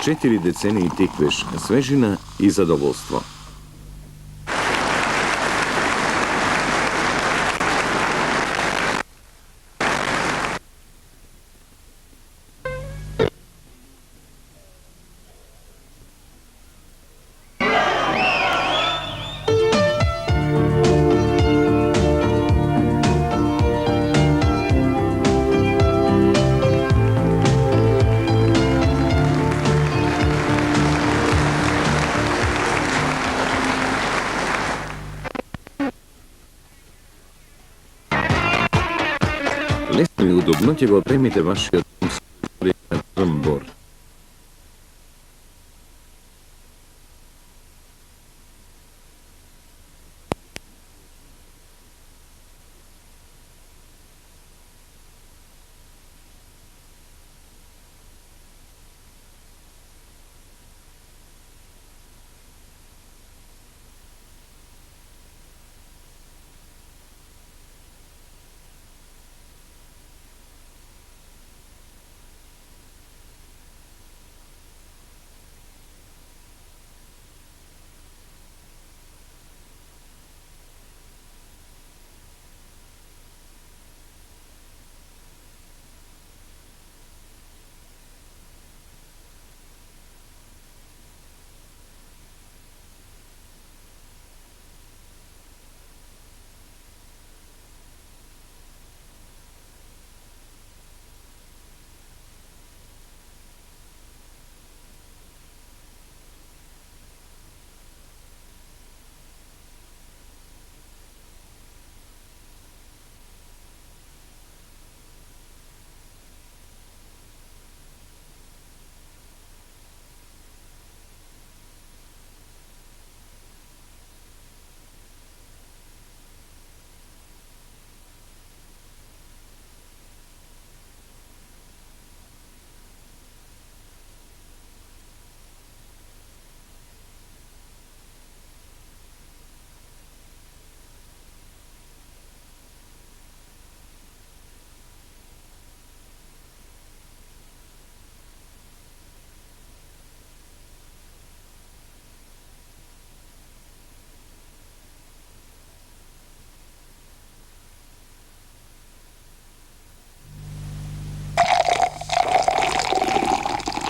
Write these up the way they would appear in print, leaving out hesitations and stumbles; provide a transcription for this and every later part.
4 deceniji tikveš, svežina i zadovoljstvo. Лесно и удобно ќе го опремите вашиот дом со на Црнбор.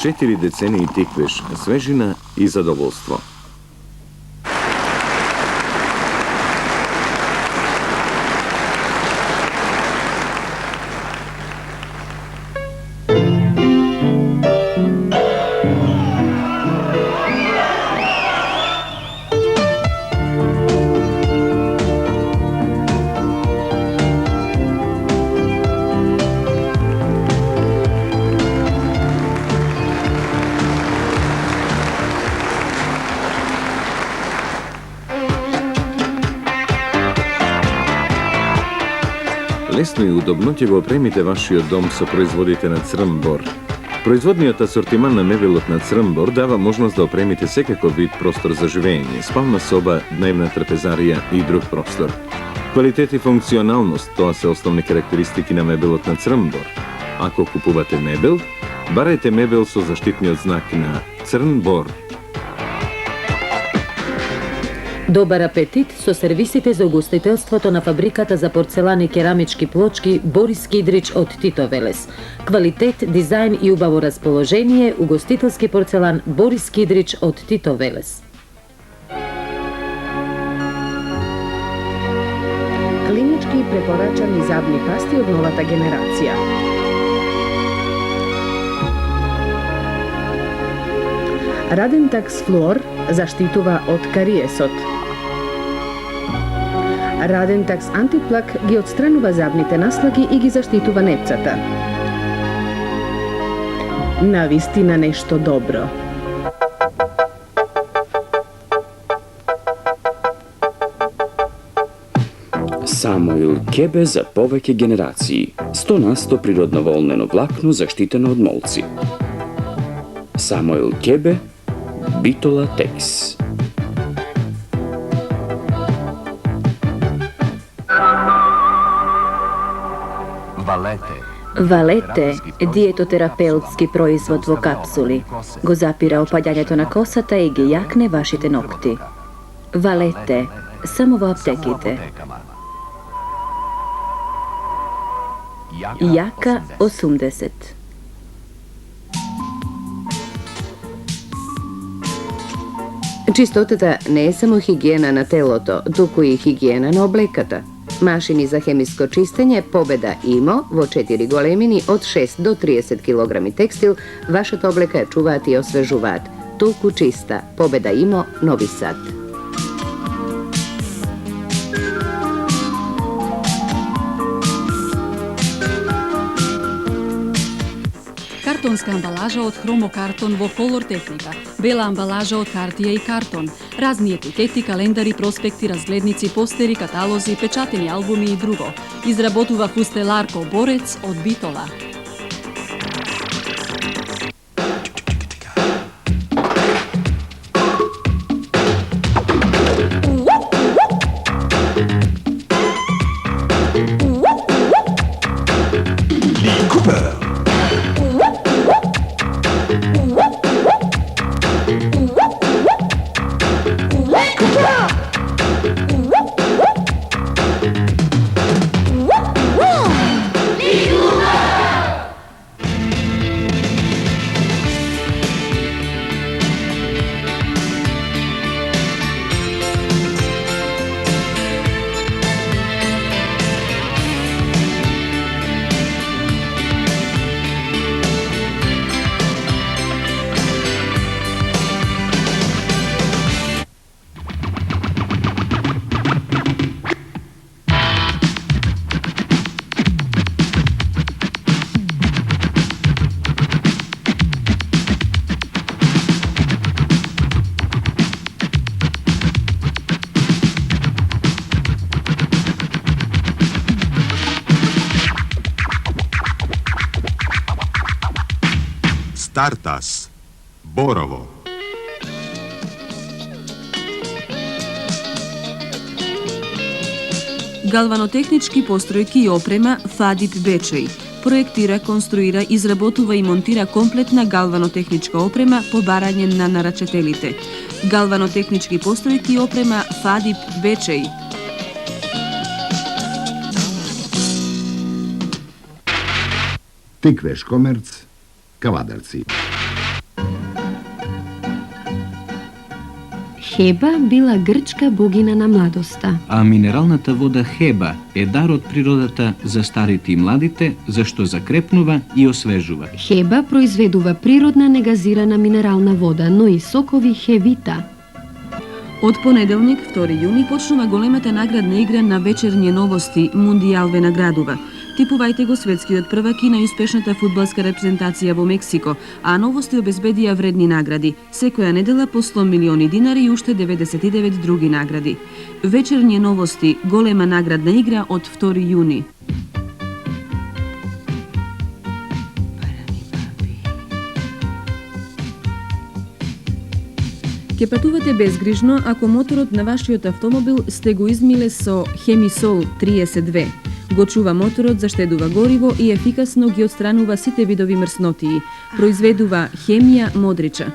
Četiri deceniji tikveš, svežina i zadovoljstvo. Лесно и удобно ќе го опремите вашиот дом со производите на Црнбор. Производниот асортиман на мебелот на Црнбор дава можност да опремите секаков вид простор за живење, спална соба, дневна трапезарија и друг простор. Квалитет и функционалност, тоа се основни карактеристики на мебелот на Црнбор. Ако купувате мебел, барајте мебел со заштитниот знак на Црнбор. Добар апетит со сервисите за угостителството на фабриката за порцелан и керамички плочки Борис Кидрич од Тито Велес. Квалитет, дизајн и убаво расположение, угостителски порцелан Борис Кидрич од Тито Велес. Клинички препорачани забни пасти од новата генерација. Радентакс Флор заштитува од кариесот. Радентакс Антиплак ги отстранува забните наслаги и ги заштитува непцата. Навистина нешто добро. Самоил Кебе за повеќе генерации. 100% природно волнено влакно заштитено од молци. Самоил Кебе, Битола Текс. Валете, Valete, dijetoterapeutski proizvod vo kapsuli, go zapira opadjanjeto na kosata i ge jakne vašite nokti. Valete, samo v aptekite. Jaka 80. Čistotата не е само хигиена на телото, туку и хигиена на облеката. Машини за хемиско чистење Победа ИМО во 4 големини од 6 до 30 кг текстил, вашата облека ја чуваат и освежуваат. Толку чиста. Победа ИМО, Нови Сад. Картонска амбалажа од хромокартон во Колор Техника, бела амбалажа од хартија и картон, разни етикети, календари, проспекти, разгледници, постери, каталози, печатени албуми и друго. Изработува фустеларко Борец од Битола. Startas, Borovo. Галванотехнички постројки и опрема ФАДИП Бечеј. Проектира, конструира, изработува и монтира комплетна галванотехничка опрема по барање на нарачателите. Галванотехнички постројки и опрема ФАДИП Бечеј. Тиквеш Комерц, Кавадарци. Хеба била грчка богина на младоста. А минералната вода Хеба е дар од природата за старите и младите, зашто закрепнува и освежува. Хеба произведува природна негазирана минерална вода, но и сокови Хевита. Од понеделник, 2 јуни, почнува големата наградна игра на вечерње новости Мундијал ве наградува. Типувајте го светскиот првак и најуспешната фудбалска репрезентација во Мексико, а новости обезбедија вредни награди. Секоја недела по 100 милиони динари и уште 99 други награди. Вечерње новости, голема наградна игра од 2 јуни. Ке патувате безгрижно ако моторот на вашиот автомобил сте го измиле со Хемисол 32. Го чува моторот, заштедува гориво и ефикасно ги отстранува сите видови мрснотии. Произведува Хемија Модрича.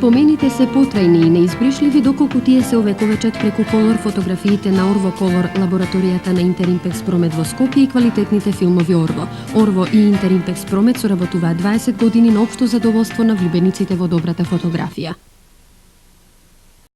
Спомените се потрајни и неизбришливи доколку тие се овековечат преку колор фотографиите на Орво Колор, лабораторијата на Интеримпекс Промет во Скопје и квалитетните филмови Орво. Орво и Интеримпекс Промет соработуваат 20 години на општо задоволство на влюбениците во добрата фотографија.